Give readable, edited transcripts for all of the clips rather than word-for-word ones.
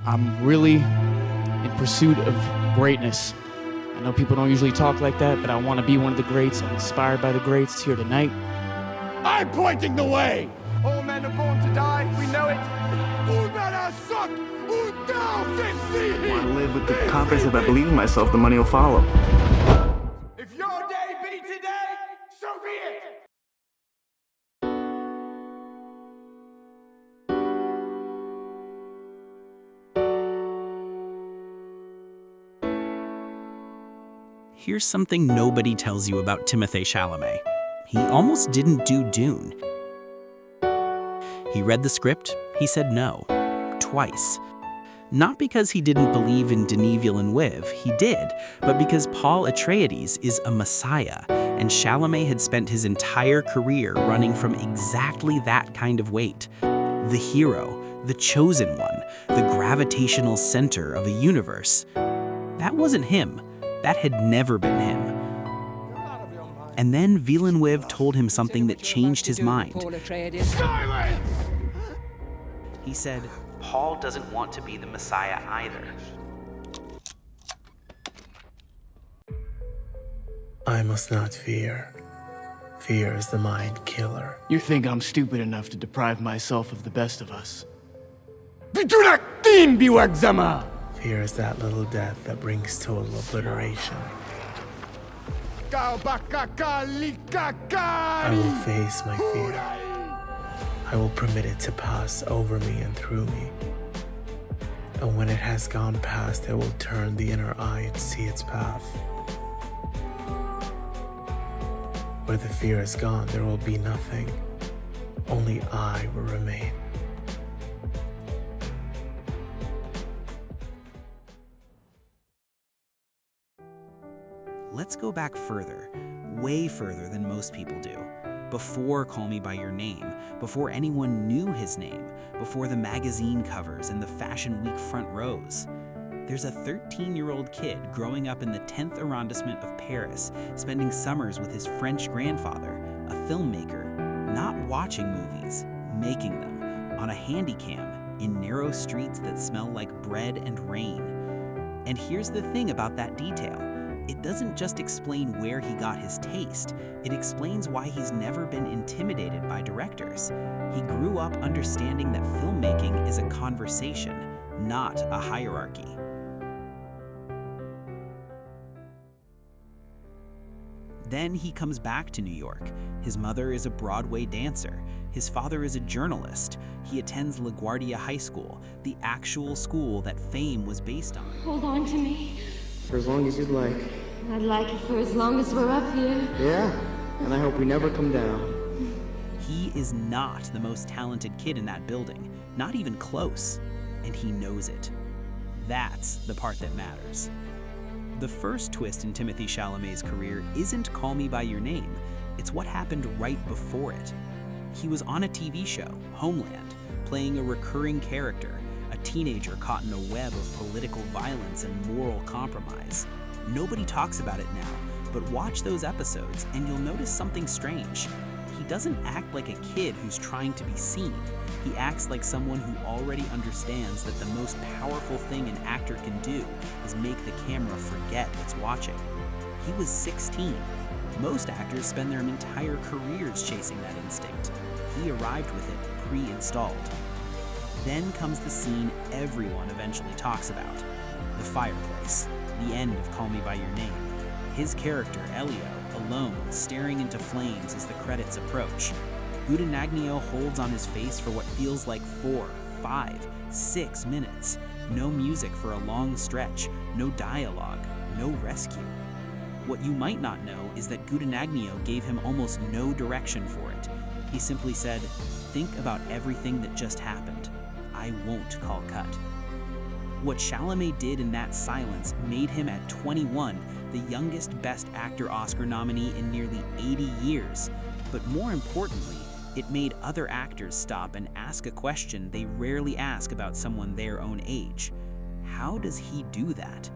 I'm really in pursuit of greatness. I know people don't usually talk like that, but I want to be one of the greats. I'm inspired by the greats here tonight. I'm pointing the way! All men are born to die, we know it. All men are sucked! Who down I want to live with the confidence that if I believe in myself, the money will follow. If your day be today, so be it! Here's something nobody tells you about Timothée Chalamet. He almost didn't do Dune. He read the script, he said no, twice. Not because he didn't believe in Denis Villeneuve, he did, but because Paul Atreides is a messiah, and Chalamet had spent his entire career running from exactly that kind of weight. The hero, the chosen one, the gravitational center of a universe. That wasn't him. That had never been him. And then Villeneuve told him something that changed his mind. Silence! He said, Paul doesn't want to be the Messiah either. I must not fear. Fear is the mind killer. You think I'm stupid enough to deprive myself of the best of us? Bijunakin biwagzama! Fear is that little death that brings total obliteration. I will face my fear. I will permit it to pass over me and through me. And when it has gone past, I will turn the inner eye and see its path. Where the fear is gone, there will be nothing. Only I will remain. Let's go back further, way further than most people do. Before Call Me By Your Name, before anyone knew his name, before the magazine covers and the Fashion Week front rows. There's a 13-year-old kid growing up in the 10th arrondissement of Paris, spending summers with his French grandfather, a filmmaker, not watching movies, making them, on a handycam, in narrow streets that smell like bread and rain. And here's the thing about that detail. It doesn't just explain where he got his taste, it explains why he's never been intimidated by directors. He grew up understanding that filmmaking is a conversation, not a hierarchy. Then he comes back to New York. His mother is a Broadway dancer. His father is a journalist. He attends LaGuardia High School, the actual school that Fame was based on. Hold on to me. For as long as you'd like. I'd like it for as long as we're up here. Yeah, and I hope we never come down. He is not the most talented kid in that building, not even close, and he knows it. That's the part that matters. The first twist in Timothée Chalamet's career isn't Call Me By Your Name, it's what happened right before it. He was on a TV show, Homeland, playing a recurring character, a teenager caught in a web of political violence and moral compromise. Nobody talks about it now, but watch those episodes and you'll notice something strange. He doesn't act like a kid who's trying to be seen. He acts like someone who already understands that the most powerful thing an actor can do is make the camera forget it's watching. He was 16. Most actors spend their entire careers chasing that instinct. He arrived with it pre-installed. Then comes the scene everyone eventually talks about. The fireplace, the end of Call Me By Your Name. His character, Elio, alone, staring into flames as the credits approach. Guadagnino holds on his face for what feels like 4, 5, 6 minutes. No music for a long stretch, no dialogue, no rescue. What you might not know is that Guadagnino gave him almost no direction for it. He simply said, "Think about everything that just happened. I won't call cut." What Chalamet did in that silence made him at 21 the youngest Best Actor Oscar nominee in nearly 80 years. But more importantly, it made other actors stop and ask a question they rarely ask about someone their own age. How does he do that?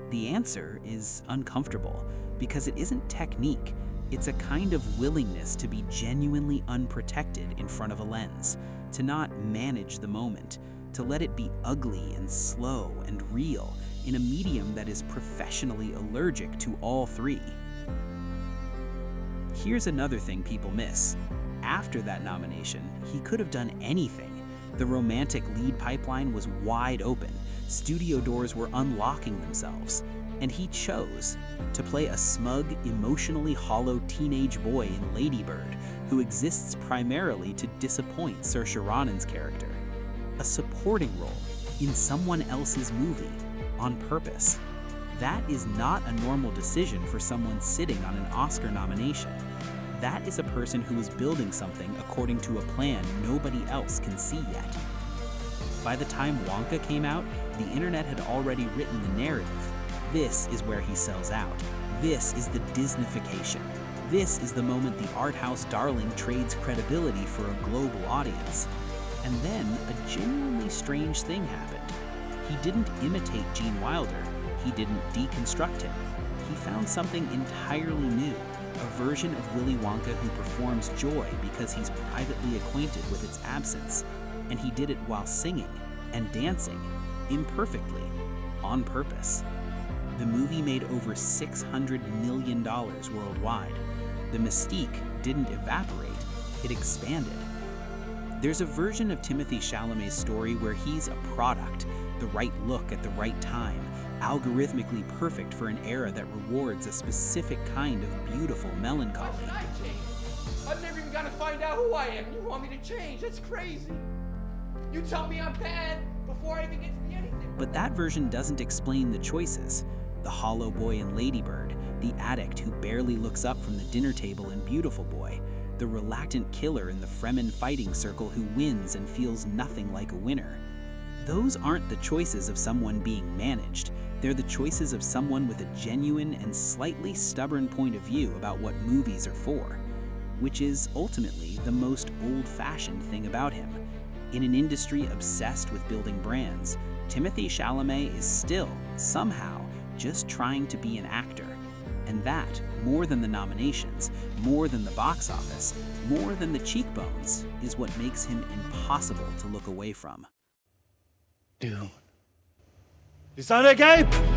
The answer is uncomfortable, because it isn't technique. It's a kind of willingness to be genuinely unprotected in front of a lens, to not manage the moment, to let it be ugly and slow and real in a medium that is professionally allergic to all three. Here's another thing people miss. After that nomination, he could have done anything. The romantic lead pipeline was wide open. Studio doors were unlocking themselves. And he chose to play a smug, emotionally hollow teenage boy in Lady Bird, who exists primarily to disappoint Saoirse Ronan's character. A supporting role in someone else's movie, on purpose. That is not a normal decision for someone sitting on an Oscar nomination. That is a person who is building something according to a plan nobody else can see yet. By the time Wonka came out, the internet had already written the narrative. This is where he sells out. This is the Disneyfication. This is the moment the art house darling trades credibility for a global audience. And then a genuinely strange thing happened. He didn't imitate Gene Wilder. He didn't deconstruct him. He found something entirely new, a version of Willy Wonka who performs joy because he's privately acquainted with its absence. And he did it while singing and dancing, imperfectly, on purpose. The movie made over $600 million worldwide. The mystique didn't evaporate, it expanded. There's a version of Timothee Chalamet's story where he's a product, the right look at the right time, algorithmically perfect for an era that rewards a specific kind of beautiful melancholy. Why should I change? I've never even got to find out who I am. You want me to change? That's crazy. You tell me I'm bad before I even get to be anything. But that version doesn't explain the choices. The hollow boy in Lady Bird, the addict who barely looks up from the dinner table in Beautiful Boy, the reluctant killer in the Fremen fighting circle who wins and feels nothing like a winner. Those aren't the choices of someone being managed. They're the choices of someone with a genuine and slightly stubborn point of view about what movies are for, which is ultimately the most old-fashioned thing about him. In an industry obsessed with building brands, Timothee Chalamet is still, somehow, just trying to be an actor. And that, more than the nominations, more than the box office, more than the cheekbones, is what makes him impossible to look away from. Dune. Die Sonne gelb!